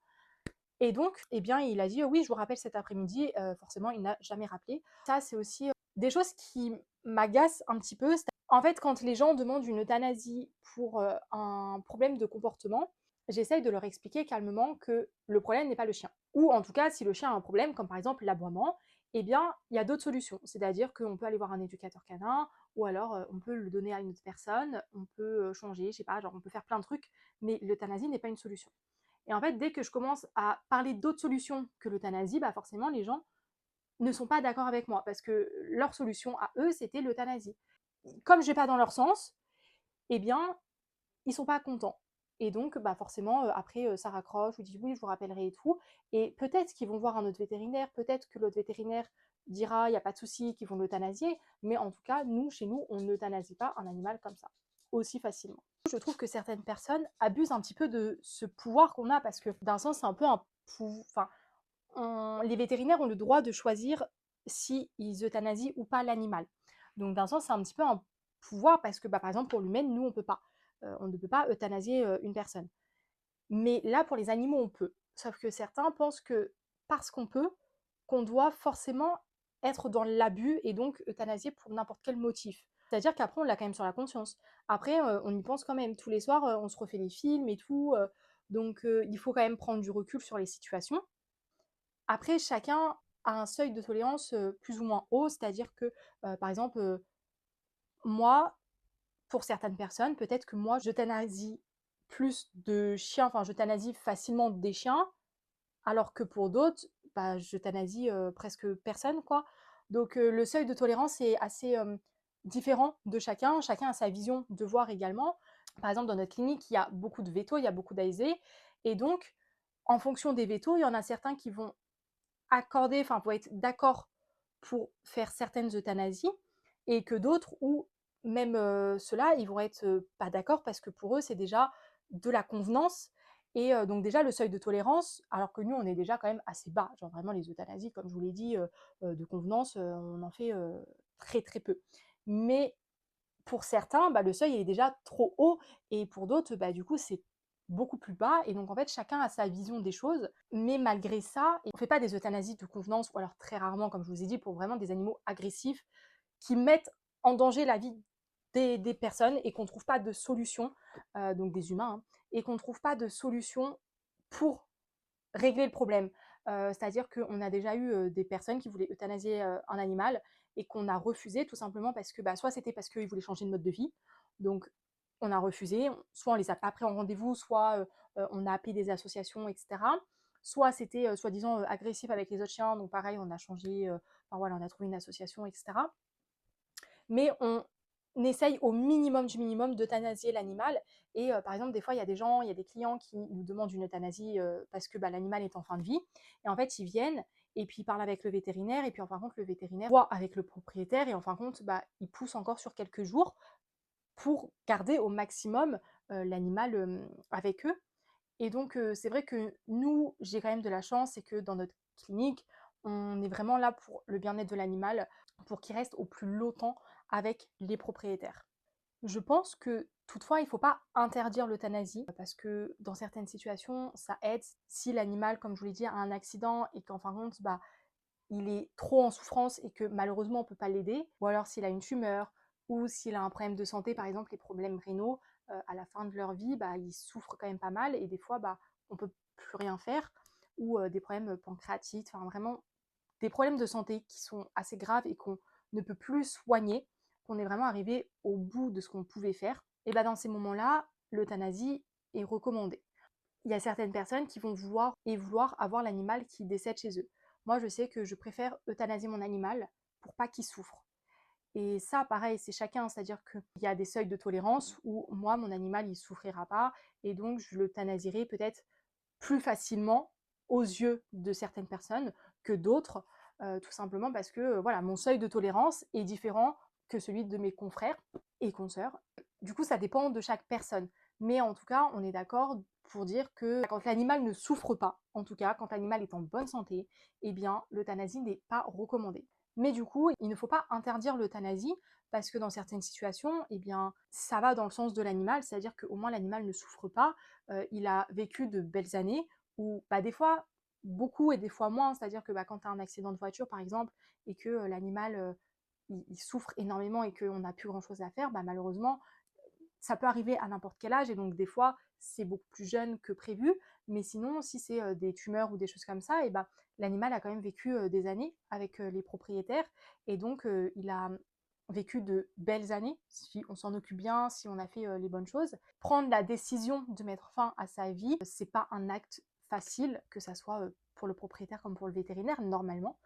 Et donc, eh bien, il a dit oui, je vous rappelle cet après-midi. Forcément, il n'a jamais rappelé. Ça, c'est aussi des choses qui m'agacent un petit peu. En fait, quand les gens demandent une euthanasie pour un problème de comportement, j'essaye de leur expliquer calmement que le problème n'est pas le chien. Ou en tout cas, si le chien a un problème, comme par exemple l'aboiement, eh bien, il y a d'autres solutions. C'est-à-dire qu'on peut aller voir un éducateur canin, ou alors on peut le donner à une autre personne, on peut changer, je sais pas, genre on peut faire plein de trucs, mais l'euthanasie n'est pas une solution. Et en fait, dès que je commence à parler d'autres solutions que l'euthanasie, bah forcément, les gens ne sont pas d'accord avec moi, parce que leur solution à eux, c'était l'euthanasie. Comme je vais pas dans leur sens, eh bien, ils sont pas contents. Et donc, bah forcément, après, ça raccroche, ou dit oui, je vous rappellerai et tout. Et peut-être qu'ils vont voir un autre vétérinaire, peut-être que l'autre vétérinaire dira, il n'y a pas de souci, qu'ils vont l'euthanasier. Mais en tout cas, nous, chez nous, on n'euthanasie pas un animal comme ça, aussi facilement. Je trouve que certaines personnes abusent un petit peu de ce pouvoir qu'on a, parce que d'un sens, c'est un peu un pouvoir. Enfin, les vétérinaires ont le droit de choisir s'ils euthanasient ou pas l'animal. Donc d'un sens, c'est un petit peu un pouvoir parce que, bah, par exemple, pour l'humaine, nous, on peut pas. On ne peut pas euthanasier une personne. Mais là, pour les animaux, on peut. Sauf que certains pensent que parce qu'on peut, qu'on doit forcément être dans l'abus et donc euthanasier pour n'importe quel motif. C'est-à-dire qu'après, on l'a quand même sur la conscience. Après, on y pense quand même. Tous les soirs, on se refait les films et tout, donc il faut quand même prendre du recul sur les situations. Après, chacun a un seuil de tolérance, plus ou moins haut, c'est-à-dire que, par exemple, moi, pour certaines personnes, peut-être que moi, j'euthanasie plus de chiens, enfin, j'euthanasie facilement des chiens, alors que pour d'autres, bah, j'euthanasie, presque personne, quoi. Donc le seuil de tolérance est assez, différent de chacun. Chacun a sa vision de voir également. Par exemple, dans notre clinique, il y a beaucoup de vétos, il y a beaucoup d'ASV et donc en fonction des vétos, il y en a certains qui vont accorder, enfin, vont être d'accord pour faire certaines euthanasies et que d'autres où même, ceux-là, ils vont être, pas d'accord parce que pour eux, c'est déjà de la convenance et donc déjà le seuil de tolérance, alors que nous, on est déjà quand même assez bas. Genre vraiment les euthanasies, comme je vous l'ai dit, de convenance, on en fait, très, très peu. Mais pour certains, bah, le seuil est déjà trop haut et pour d'autres, bah, du coup, c'est beaucoup plus bas et donc en fait, chacun a sa vision des choses. Mais malgré ça, on ne fait pas des euthanasies de convenance ou alors très rarement, comme je vous ai dit, pour vraiment des animaux agressifs qui mettent en danger la vie des personnes et qu'on ne trouve pas de solution, donc des humains, hein, et qu'on ne trouve pas de solution pour régler le problème. C'est-à-dire qu'on a déjà eu des personnes qui voulaient euthanasier un animal et qu'on a refusé tout simplement parce que bah, soit c'était parce qu'ils voulaient changer de mode de vie, donc on a refusé, soit on les a pas pris en rendez-vous, soit on a appelé des associations, etc. Soit c'était soi-disant agressif avec les autres chiens, donc pareil, on a changé, enfin voilà, on a trouvé une association, etc. Mais on essaye au minimum du minimum d'euthanasier l'animal. Et par exemple, des fois, il y a des gens, il y a des clients qui nous demandent une euthanasie parce que bah, l'animal est en fin de vie. Et en fait, ils viennent et puis ils parlent avec le vétérinaire. Et puis en fin de compte, le vétérinaire voit avec le propriétaire. Et en fin de compte, bah, il pousse encore sur quelques jours pour garder au maximum l'animal avec eux. Et donc, c'est vrai que nous, j'ai quand même de la chance, c'est que dans notre clinique, on est vraiment là pour le bien-être de l'animal, pour qu'il reste au plus longtemps avec les propriétaires. Je pense que toutefois, il ne faut pas interdire l'euthanasie parce que dans certaines situations, ça aide. Si l'animal, comme je vous l'ai dit, a un accident et qu'en fin de compte, bah, il est trop en souffrance et que malheureusement on ne peut pas l'aider, ou alors s'il a une tumeur, ou s'il a un problème de santé, par exemple les problèmes rénaux, à la fin de leur vie, bah, ils souffrent quand même pas mal et des fois bah, on ne peut plus rien faire, ou des problèmes pancréatiques, enfin vraiment des problèmes de santé qui sont assez graves et qu'on ne peut plus soigner, qu'on est vraiment arrivé au bout de ce qu'on pouvait faire, et bah, dans ces moments-là, l'euthanasie est recommandée. Il y a certaines personnes qui vont vouloir avoir l'animal qui décède chez eux. Moi, je sais que je préfère euthanasier mon animal pour pas qu'il souffre. Et ça, pareil, c'est chacun, c'est-à-dire qu'il y a des seuils de tolérance où moi, mon animal, il souffrira pas, et donc je l'euthanasierai peut-être plus facilement aux yeux de certaines personnes que d'autres, tout simplement parce que voilà, mon seuil de tolérance est différent que celui de mes confrères et consoeurs. Du coup, ça dépend de chaque personne. Mais en tout cas, on est d'accord pour dire que quand l'animal ne souffre pas, en tout cas, quand l'animal est en bonne santé, eh bien, l'euthanasie n'est pas recommandée. Mais du coup, il ne faut pas interdire l'euthanasie parce que dans certaines situations, eh bien, ça va dans le sens de l'animal, c'est-à-dire qu'au moins l'animal ne souffre pas, il a vécu de belles années, ou bah, des fois beaucoup et des fois moins, c'est-à-dire que bah, quand tu as un accident de voiture par exemple et que l'animal il souffre énormément et qu'on n'a plus grand-chose à faire, bah, malheureusement ça peut arriver à n'importe quel âge et donc des fois c'est beaucoup plus jeune que prévu, mais sinon si c'est des tumeurs ou des choses comme ça, et ben l'animal a quand même vécu des années avec les propriétaires et donc il a vécu de belles années si on s'en occupe bien, si on a fait les bonnes choses. Prendre la décision de mettre fin à sa vie, c'est pas un acte facile, que ça soit pour le propriétaire comme pour le vétérinaire normalement.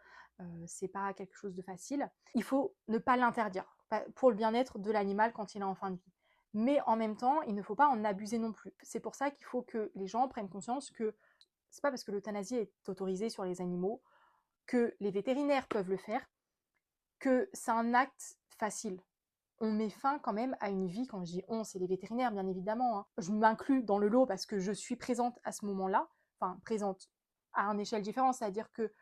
C'est pas quelque chose de facile. Il faut ne pas l'interdire pour le bien-être de l'animal quand il est en fin de vie. Mais en même temps, il ne faut pas en abuser non plus. C'est pour ça qu'il faut que les gens prennent conscience que c'est pas parce que l'euthanasie est autorisée sur les animaux que les vétérinaires peuvent le faire, que c'est un acte facile. On met fin quand même à une vie, quand je dis on, c'est les vétérinaires bien évidemment, hein. Je m'inclus dans le lot parce que je suis présente à ce moment-là, enfin présente à une échelle différente, c'est-à-dire que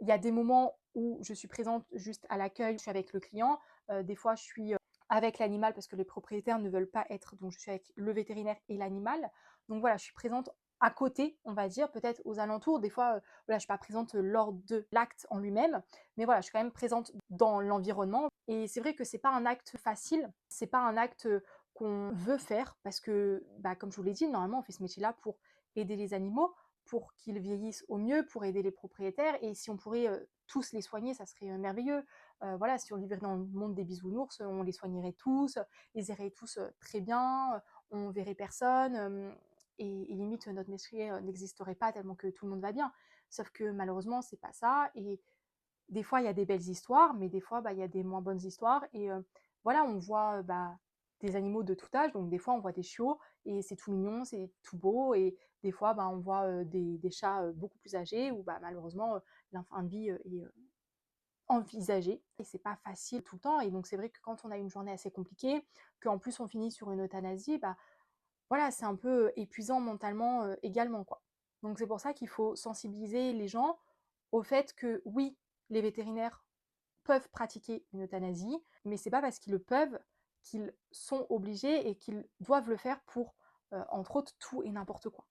il y a des moments où je suis présente juste à l'accueil, je suis avec le client, des fois je suis avec l'animal parce que les propriétaires ne veulent pas être, donc je suis avec le vétérinaire et l'animal. Donc voilà, je suis présente à côté, on va dire, peut-être aux alentours. Des fois, voilà, je ne suis pas présente lors de l'acte en lui-même, mais voilà, je suis quand même présente dans l'environnement. Et c'est vrai que c'est pas un acte facile, c'est pas un acte qu'on veut faire parce que, bah, comme je vous l'ai dit, normalement, on fait ce métier-là pour aider les animaux, pour qu'ils vieillissent au mieux, pour aider les propriétaires. Et si on pourrait tous les soigner, ça serait merveilleux. Voilà, si on vivait dans le monde des bisounours, on les soignerait tous, ils iraient tous très bien, on verrait personne. Et limite notre métier n'existerait pas tellement que tout le monde va bien. Sauf que malheureusement, c'est pas ça. Et des fois, il y a des belles histoires, mais des fois, bah, il y a des moins bonnes histoires. Et voilà, on voit bah, des animaux de tout âge. Donc des fois, on voit des chiots et c'est tout mignon, c'est tout beau. Et des fois, bah, on voit des chats beaucoup plus âgés où bah, malheureusement, la fin de vie est envisagée. Et c'est pas facile tout le temps. Et donc c'est vrai que quand on a une journée assez compliquée, qu'en plus on finit sur une euthanasie, bah, voilà, c'est un peu épuisant mentalement également, quoi. Donc c'est pour ça qu'il faut sensibiliser les gens au fait que oui, les vétérinaires peuvent pratiquer une euthanasie, mais c'est pas parce qu'ils le peuvent qu'ils sont obligés et qu'ils doivent le faire pour, entre autres, tout et n'importe quoi.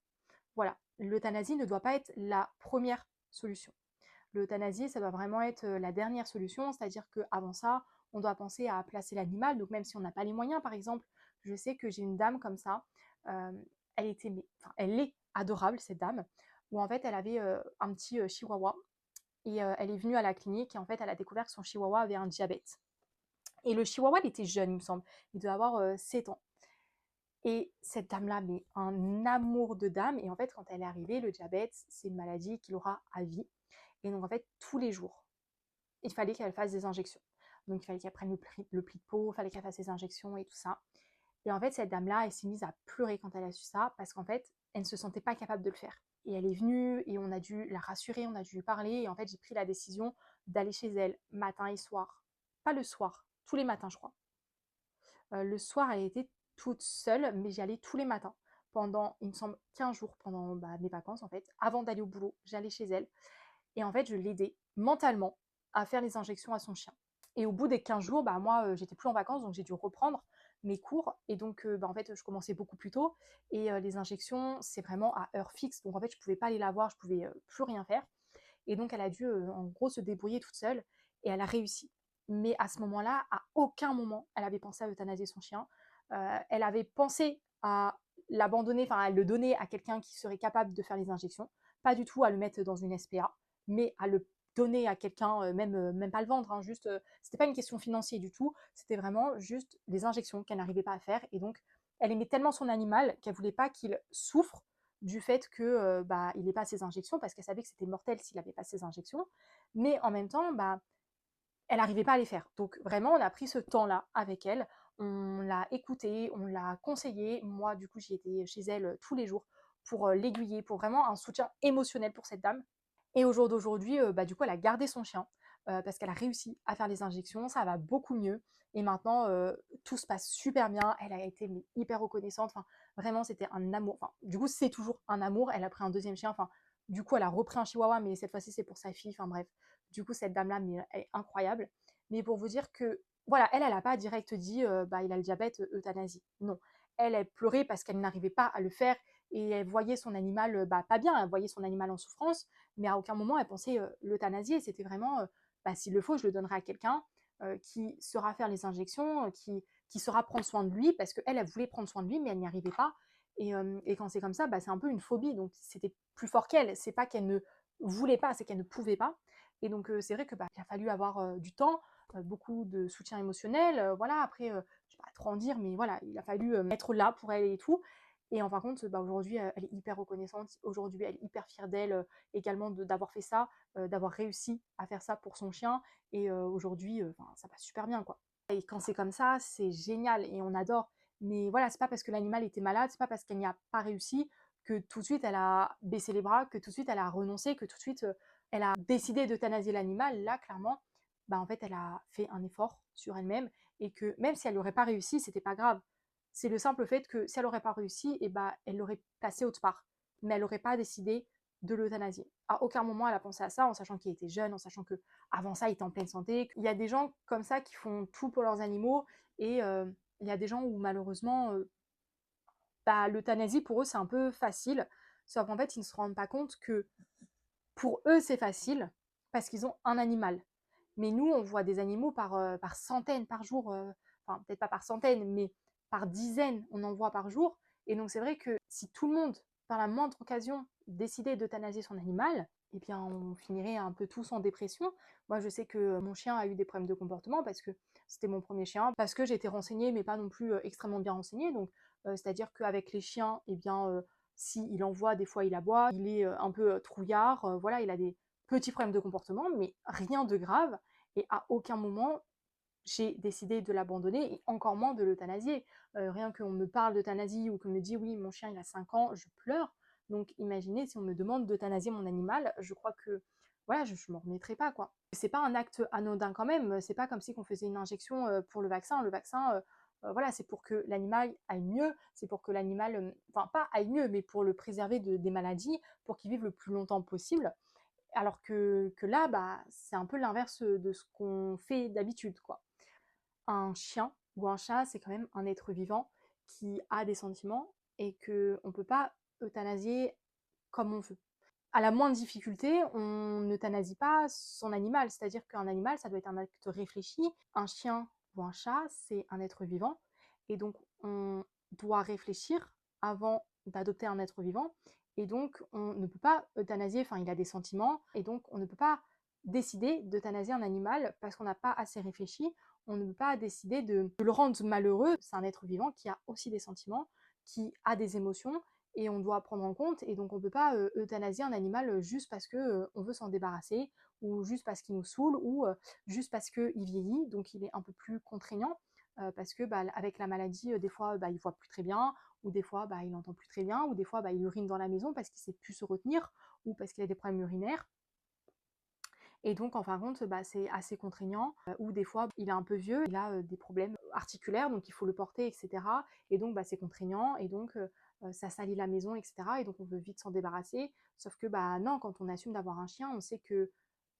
Voilà, l'euthanasie ne doit pas être la première solution. L'euthanasie, ça doit vraiment être la dernière solution, c'est-à-dire qu'avant ça, on doit penser à placer l'animal, donc même si on n'a pas les moyens, par exemple, je sais que j'ai une dame comme ça, euh, elle est adorable, cette dame, où en fait, elle avait un petit chihuahua, et elle est venue à la clinique, et en fait, elle a découvert que son chihuahua avait un diabète. Et le chihuahua, il était jeune, il me semble, il devait avoir 7 ans. Et cette dame-là, mais un amour de dame, et en fait, quand elle est arrivée, le diabète, c'est une maladie qu'il aura à vie. Et donc, en fait, tous les jours, il fallait qu'elle fasse des injections. Donc, il fallait qu'elle prenne le pli de peau, il fallait qu'elle fasse ses injections et tout ça. Et en fait, cette dame-là, elle s'est mise à pleurer quand elle a su ça, parce qu'en fait, elle ne se sentait pas capable de le faire. Et elle est venue, et on a dû la rassurer, on a dû lui parler, et en fait, j'ai pris la décision d'aller chez elle, matin et soir. Pas le soir, tous les matins, je crois. Le soir, elle était toute seule, mais j'y allais tous les matins. Pendant, il me semble, 15 jours, pendant bah, mes vacances, en fait. Avant d'aller au boulot, j'allais chez elle. Et en fait, je l'aidais mentalement à faire les injections à son chien. Et au bout des 15 jours, bah, moi, j'étais plus en vacances, donc j'ai dû reprendre mes cours. Et donc, bah, en fait, je commençais beaucoup plus tôt. Et les injections, c'est vraiment à heure fixe. Donc, en fait, je pouvais pas aller la voir, je pouvais plus rien faire. Et donc, elle a dû, en gros, se débrouiller toute seule. Et elle a réussi. Mais à ce moment-là, à aucun moment, elle avait pensé à euthanasier son chien. Elle avait pensé à l'abandonner, enfin, à le donner à quelqu'un qui serait capable de faire les injections. Pas du tout à le mettre dans une SPA, mais à le donner à quelqu'un, même pas le vendre, hein, juste, c'était pas une question financière du tout, c'était vraiment juste des injections qu'elle n'arrivait pas à faire. Et donc, elle aimait tellement son animal qu'elle voulait pas qu'il souffre du fait que bah, il n'ait pas ses injections, parce qu'elle savait que c'était mortel s'il n'avait pas ses injections, mais en même temps, bah, elle n'arrivait pas à les faire. Donc vraiment, on a pris ce temps-là avec elle, on l'a écoutée, on l'a conseillée. Moi, du coup, j'y étais chez elle tous les jours pour l'aiguiller, pour vraiment un soutien émotionnel pour cette dame. Et au jour d'aujourd'hui, bah, du coup, elle a gardé son chien parce qu'elle a réussi à faire les injections, ça va beaucoup mieux. Et maintenant, tout se passe super bien. Elle a été hyper reconnaissante. Enfin, vraiment, c'était un amour. Enfin, du coup, c'est toujours un amour. Elle a pris un deuxième chien. Enfin, du coup, elle a repris un chihuahua, mais cette fois-ci, c'est pour sa fille. Enfin, bref. Du coup, cette dame-là, mais elle est incroyable. Mais pour vous dire que, voilà, elle n'a pas direct dit, bah, il a le diabète, euthanasie. Non. Elle pleurait parce qu'elle n'arrivait pas à le faire et elle voyait son animal bah, pas bien, elle voyait son animal en souffrance, mais à aucun moment elle pensait l'euthanasier. C'était vraiment, bah, s'il le faut, je le donnerai à quelqu'un qui saura faire les injections, qui saura prendre soin de lui, parce qu'elle, elle voulait prendre soin de lui, mais elle n'y arrivait pas. Et quand c'est comme ça, bah, c'est un peu une phobie, donc c'était plus fort qu'elle. C'est pas qu'elle ne voulait pas, c'est qu'elle ne pouvait pas. Et donc c'est vrai que bah, il a fallu avoir du temps, beaucoup de soutien émotionnel. Voilà, après, je ne vais pas trop en dire, mais voilà, il a fallu être là pour elle et tout. Et en fin de compte, bah, aujourd'hui, elle est hyper reconnaissante. Aujourd'hui, elle est hyper fière d'elle également d'avoir fait ça, d'avoir réussi à faire ça pour son chien. Et aujourd'hui, ça va super bien, quoi. Et quand c'est comme ça, c'est génial et on adore. Mais voilà, c'est pas parce que l'animal était malade, c'est pas parce qu'elle n'y a pas réussi que tout de suite elle a baissé les bras, que tout de suite elle a renoncé, que tout de suite elle a décidé d'euthanasier l'animal. Là, clairement, bah en fait, elle a fait un effort sur elle-même et que même si elle n'aurait pas réussi, c'était pas grave. C'est le simple fait que si elle n'aurait pas réussi, et bah, elle l'aurait placé autre part. Mais elle n'aurait pas décidé de l'euthanasier. À aucun moment elle a pensé à ça, en sachant qu'il était jeune, en sachant que avant ça il était en pleine santé. Il y a des gens comme ça qui font tout pour leurs animaux et il y a des gens où malheureusement bah, l'euthanasie pour eux c'est un peu facile. Sauf qu'en fait, ils ne se rendent pas compte que pour eux, c'est facile parce qu'ils ont un animal. Mais nous, on voit des animaux par centaines par jour, enfin peut-être pas par centaines, mais par dizaines, on en voit par jour. Et donc c'est vrai que si tout le monde, par la moindre occasion, décidait d'euthanasier son animal, eh bien on finirait un peu tous en dépression. Moi, je sais que mon chien a eu des problèmes de comportement parce que c'était mon premier chien, parce que j'ai été renseignée, mais pas non plus extrêmement bien renseignée. Donc, c'est-à-dire qu'avec les chiens, eh bien, s'il en voit, des fois il aboie, il est un peu trouillard, voilà, il a des petits problèmes de comportement, mais rien de grave. Et à aucun moment, j'ai décidé de l'abandonner et encore moins de l'euthanasier. Rien qu'on me parle d'euthanasie ou qu'on me dit oui, mon chien il a 5 ans, je pleure. Donc imaginez si on me demande d'euthanasier mon animal, je crois que voilà, je ne m'en remettrai pas quoi. C'est pas un acte anodin quand même, c'est pas comme si on faisait une injection pour le vaccin. Le vaccin, voilà, c'est pour que l'animal aille mieux, c'est pour que l'animal, enfin pas aille mieux, mais pour le préserver des maladies, pour qu'il vive le plus longtemps possible. Alors que là, bah, c'est un peu l'inverse de ce qu'on fait d'habitude, quoi. Un chien ou un chat, c'est quand même un être vivant qui a des sentiments et qu'on ne peut pas euthanasier comme on veut. À la moindre difficulté, on n'euthanasie pas son animal, c'est-à-dire qu'un animal, ça doit être un acte réfléchi. Un chien ou un chat, c'est un être vivant et donc on doit réfléchir avant d'adopter un être vivant et donc on ne peut pas euthanasier, enfin il a des sentiments et donc on ne peut pas décider d'euthanasier un animal parce qu'on n'a pas assez réfléchi, on ne peut pas décider de le rendre malheureux, c'est un être vivant qui a aussi des sentiments, qui a des émotions et on doit prendre en compte et donc on ne peut pas euthanasier un animal juste parce que on veut s'en débarrasser ou juste parce qu'il nous saoule ou juste parce qu'il vieillit, donc il est un peu plus contraignant parce que bah, avec la maladie, des fois bah, il voit plus très bien ou des fois bah, il entend plus très bien ou des fois bah, il urine dans la maison parce qu'il sait plus se retenir ou parce qu'il a des problèmes urinaires. Et donc, en fin de compte, bah, c'est assez contraignant. Ou des fois, il est un peu vieux, il a des problèmes articulaires, donc il faut le porter, etc. Et donc, bah, c'est contraignant, et donc ça salit la maison, etc. Et donc, on veut vite s'en débarrasser. Sauf que, bah non, quand on assume d'avoir un chien, on sait que,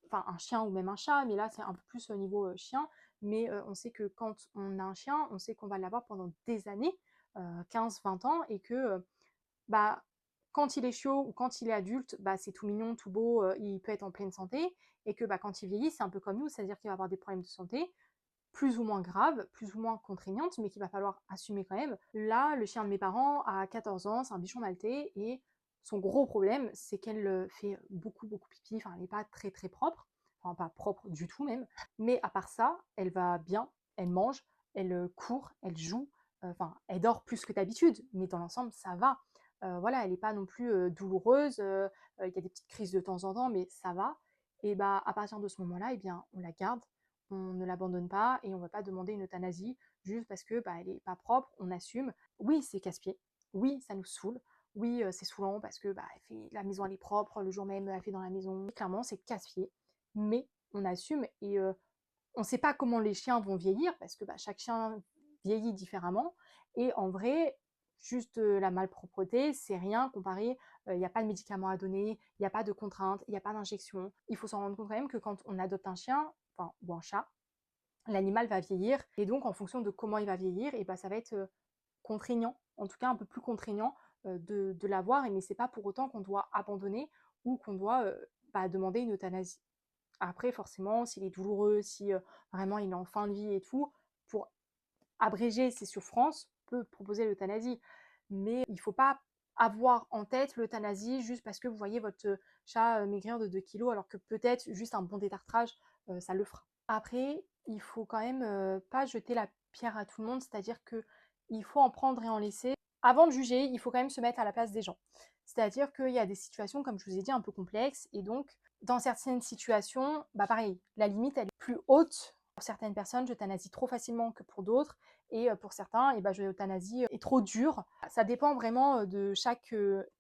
enfin, un chien ou même un chat, mais là, c'est un peu plus au niveau chien, mais on sait que quand on a un chien, on sait qu'on va l'avoir pendant des années, 15-20 ans, et que bah, quand il est chiot ou quand il est adulte, bah, c'est tout mignon, tout beau, il peut être en pleine santé, et que bah, quand il vieillit, c'est un peu comme nous, c'est-à-dire qu'il va avoir des problèmes de santé, plus ou moins graves, plus ou moins contraignantes, mais qu'il va falloir assumer quand même. Là, le chien de mes parents a 14 ans, c'est un bichon maltais, et son gros problème, c'est qu'elle fait beaucoup, beaucoup pipi, enfin, elle n'est pas très, très propre, enfin, pas propre du tout même, mais à part ça, elle va bien, elle mange, elle court, elle joue, enfin, elle dort plus que d'habitude, mais dans l'ensemble, ça va. Voilà, elle n'est pas non plus douloureuse, il y a des petites crises de temps en temps, mais ça va. Et bah, à partir de ce moment-là, eh bien, on la garde, on ne l'abandonne pas et on ne va pas demander une euthanasie juste parce que bah, elle n'est pas propre, on assume. Oui, c'est casse-pied, oui, ça nous saoule, oui, c'est saoulant parce que bah, la maison elle est propre, le jour même elle fait dans la maison. Clairement, c'est casse-pied, mais on assume et on ne sait pas comment les chiens vont vieillir parce que bah, chaque chien vieillit différemment. Et en vrai, juste la malpropreté, c'est rien comparé. Il n'y a pas de médicaments à donner, il n'y a pas de contraintes, il n'y a pas d'injection. Il faut s'en rendre compte quand même que quand on adopte un chien, enfin, ou un chat, l'animal va vieillir. Et donc, en fonction de comment il va vieillir, et bah, ça va être contraignant, en tout cas un peu plus contraignant de l'avoir. Mais c'est pas pour autant qu'on doit abandonner ou qu'on doit bah, demander une euthanasie. Après, forcément, s'il est douloureux, si vraiment il est en fin de vie et tout, pour abréger ses souffrances, on peut proposer l'euthanasie. Mais il ne faut pas avoir en tête l'euthanasie juste parce que vous voyez votre chat maigrir de 2 kilos, alors que peut-être juste un bon détartrage, ça le fera. Après, il faut quand même pas jeter la pierre à tout le monde, c'est-à-dire que il faut en prendre et en laisser. Avant de juger, il faut quand même se mettre à la place des gens. C'est-à-dire qu'il y a des situations, comme je vous ai dit, un peu complexes, et donc dans certaines situations, bah pareil, la limite elle est plus haute. Pour certaines personnes, j'euthanasie trop facilement que pour d'autres, et pour certains, et bah, l'euthanasie est trop dure. Ça dépend vraiment de chaque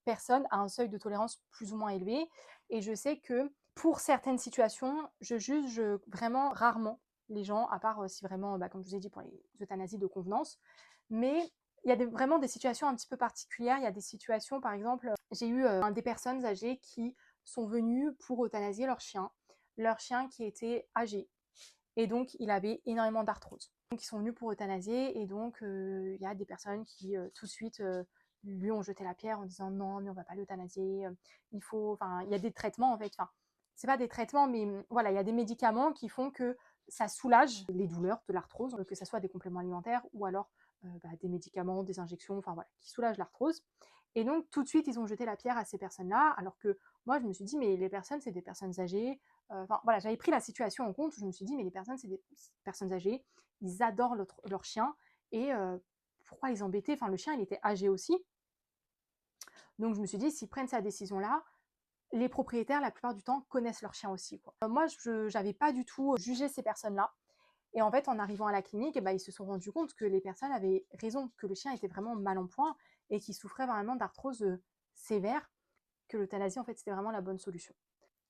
personne à un seuil de tolérance plus ou moins élevé, et je sais que pour certaines situations, je juge vraiment rarement les gens, à part si vraiment, bah, comme je vous ai dit, pour les euthanasies de convenance. Mais il y a vraiment des situations un petit peu particulières. Il y a des situations, par exemple, j'ai eu des personnes âgées qui sont venues pour euthanasier leur chien qui était âgé. Et donc, il avait énormément d'arthrose. Donc, ils sont venus pour euthanasier, et donc, il y a des personnes qui, tout de suite, lui ont jeté la pierre en disant non, mais on va pas l'euthanasier, il faut, enfin, il y a des traitements en fait, enfin, c'est pas des traitements, mais voilà, il y a des médicaments qui font que ça soulage les douleurs de l'arthrose, que ce soit des compléments alimentaires ou alors des médicaments, des injections, enfin voilà, qui soulagent l'arthrose. Et donc tout de suite, ils ont jeté la pierre à ces personnes-là, alors que moi, je me suis dit, mais les personnes, c'est des personnes âgées. Enfin voilà, j'avais pris la situation en compte, je me suis dit, mais les personnes, c'est des personnes âgées, ils adorent leur chien, et pourquoi les embêter? Enfin, le chien, il était âgé aussi. Donc je me suis dit, s'ils prennent cette décision-là, les propriétaires, la plupart du temps, connaissent leur chien aussi, quoi. Moi, je n'avais pas du tout jugé ces personnes-là. Et en fait, en arrivant à la clinique, eh ben, ils se sont rendus compte que les personnes avaient raison, que le chien était vraiment mal en point et qu'il souffrait vraiment d'arthrose sévère, que l'euthanasie, en fait, c'était vraiment la bonne solution.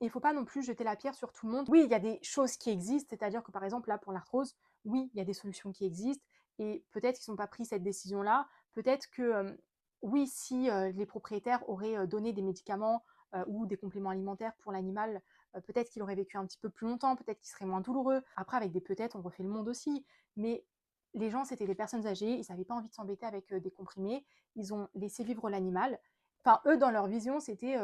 Il ne faut pas non plus jeter la pierre sur tout le monde. Oui, il y a des choses qui existent, c'est-à-dire que par exemple, là, pour l'arthrose, oui, il y a des solutions qui existent, et peut-être qu'ils n'ont pas pris cette décision-là. Peut-être que, oui, si les propriétaires auraient donné des médicaments ou des compléments alimentaires pour l'animal, peut-être qu'il aurait vécu un petit peu plus longtemps, peut-être qu'il serait moins douloureux. Après, avec des peut-être, on refait le monde aussi. Mais les gens, c'était des personnes âgées, ils n'avaient pas envie de s'embêter avec des comprimés, ils ont laissé vivre l'animal. Enfin, eux, dans leur vision, c'était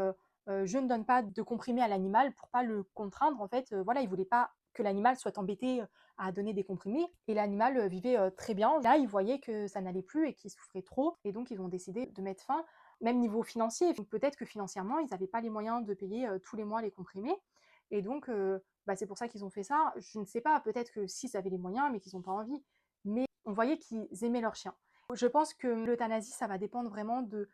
je ne donne pas de comprimés à l'animal pour pas le contraindre. En fait, voilà, ils voulaient pas que l'animal soit embêté à donner des comprimés. Et l'animal vivait très bien. Là, ils voyaient que ça n'allait plus et qu'il souffrait trop. Et donc, ils ont décidé de mettre fin, même niveau financier. Donc, peut-être que financièrement, ils n'avaient pas les moyens de payer tous les mois les comprimés. Et donc, c'est pour ça qu'ils ont fait ça. Je ne sais pas, peut-être que s'ils avaient les moyens, mais qu'ils n'ont pas envie. Mais on voyait qu'ils aimaient leur chien. Je pense que l'euthanasie, ça va dépendre vraiment de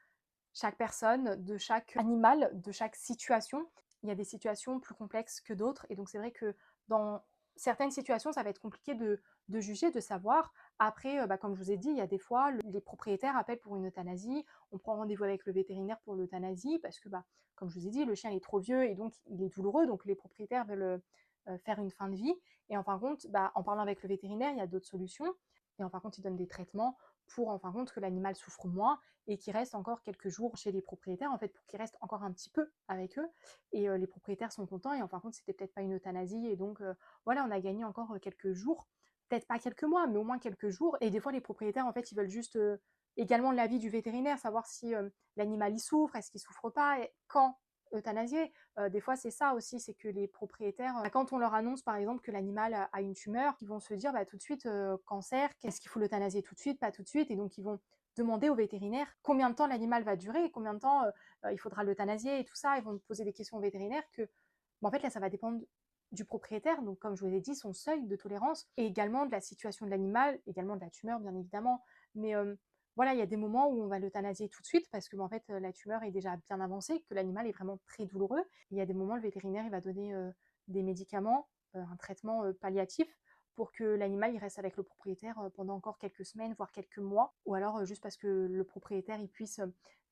chaque personne, de chaque animal, de chaque situation. Il y a des situations plus complexes que d'autres. Et donc, c'est vrai que dans certaines situations, ça va être compliqué de juger, de savoir. Après, comme je vous ai dit, il y a des fois, les propriétaires appellent pour une euthanasie. On prend rendez-vous avec le vétérinaire pour l'euthanasie parce que, comme je vous ai dit, le chien est trop vieux et donc il est douloureux. Donc, les propriétaires veulent faire une fin de vie. Et en fin de compte, en parlant avec le vétérinaire, il y a d'autres solutions. Et en fin de compte, ils donnent des traitements pour en fin de compte que l'animal souffre moins et qu'il reste encore quelques jours chez les propriétaires, en fait, pour qu'il reste encore un petit peu avec eux. Et les propriétaires sont contents, et en fin de compte, c'était peut-être pas une euthanasie, et donc voilà, on a gagné encore quelques jours, peut-être pas quelques mois, mais au moins quelques jours. Et des fois, les propriétaires, en fait, ils veulent juste également l'avis du vétérinaire, savoir si l'animal il souffre, est-ce qu'il souffre pas, et quand euthanasier. Des fois, c'est ça aussi, c'est que les propriétaires, quand on leur annonce par exemple que l'animal a une tumeur, ils vont se dire tout de suite cancer, qu'est-ce qu'il faut l'euthanasier tout de suite, pas tout de suite, et donc ils vont demander au vétérinaire combien de temps l'animal va durer, combien de temps il faudra l'euthanasier et tout ça. Ils vont poser des questions au vétérinaire que, en fait, là, ça va dépendre du propriétaire, donc comme je vous ai dit, son seuil de tolérance, et également de la situation de l'animal, également de la tumeur, bien évidemment. Mais voilà, il y a des moments où on va l'euthanasier tout de suite parce que en fait, la tumeur est déjà bien avancée, que l'animal est vraiment très douloureux. Il y a des moments, le vétérinaire il va donner des médicaments, un traitement palliatif pour que l'animal il reste avec le propriétaire pendant encore quelques semaines, voire quelques mois, ou alors juste parce que le propriétaire il puisse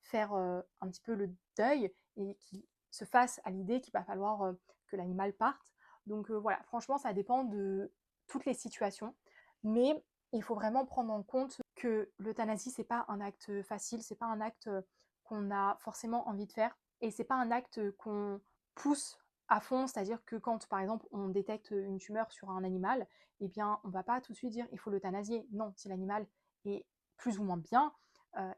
faire un petit peu le deuil et qu'il se fasse à l'idée qu'il va falloir que l'animal parte. Donc voilà, franchement, ça dépend de toutes les situations, mais il faut vraiment prendre en compte que l'euthanasie, c'est pas un acte facile, c'est pas un acte qu'on a forcément envie de faire, et c'est pas un acte qu'on pousse à fond, c'est-à-dire que quand, par exemple, on détecte une tumeur sur un animal, eh bien, on va pas tout de suite dire il faut l'euthanasier. Non, si l'animal est plus ou moins bien,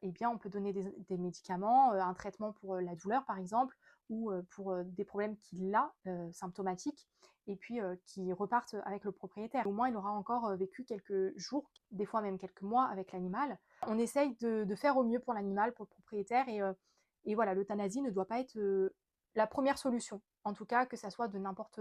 eh bien, on peut donner des médicaments, un traitement pour la douleur, par exemple, ou pour des problèmes qu'il a, symptomatiques, et puis qui repartent avec le propriétaire. Au moins, il aura encore vécu quelques jours, des fois même quelques mois avec l'animal. On essaye de faire au mieux pour l'animal, pour le propriétaire, et voilà, l'euthanasie ne doit pas être la première solution. En tout cas, que ça soit de n'importe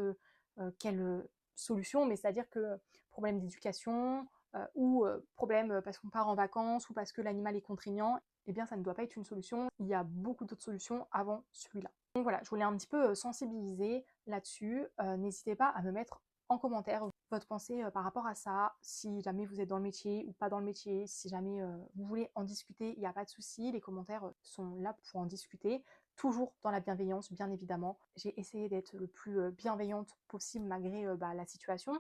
quelle solution, mais c'est-à-dire que problème d'éducation ou problème parce qu'on part en vacances ou parce que l'animal est contraignant, eh bien ça ne doit pas être une solution. Il y a beaucoup d'autres solutions avant celui-là. Donc voilà, je voulais un petit peu sensibiliser là-dessus. N'hésitez pas à me mettre en commentaire votre pensée par rapport à ça, si jamais vous êtes dans le métier ou pas dans le métier, si jamais vous voulez en discuter, il n'y a pas de souci, les commentaires sont là pour en discuter, toujours dans la bienveillance, bien évidemment. J'ai essayé d'être le plus bienveillante possible malgré la situation,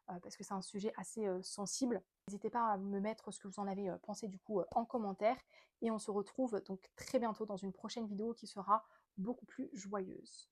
parce que c'est un sujet assez sensible. N'hésitez pas à me mettre ce que vous en avez pensé du coup en commentaire, et on se retrouve donc très bientôt dans une prochaine vidéo qui sera beaucoup plus joyeuse.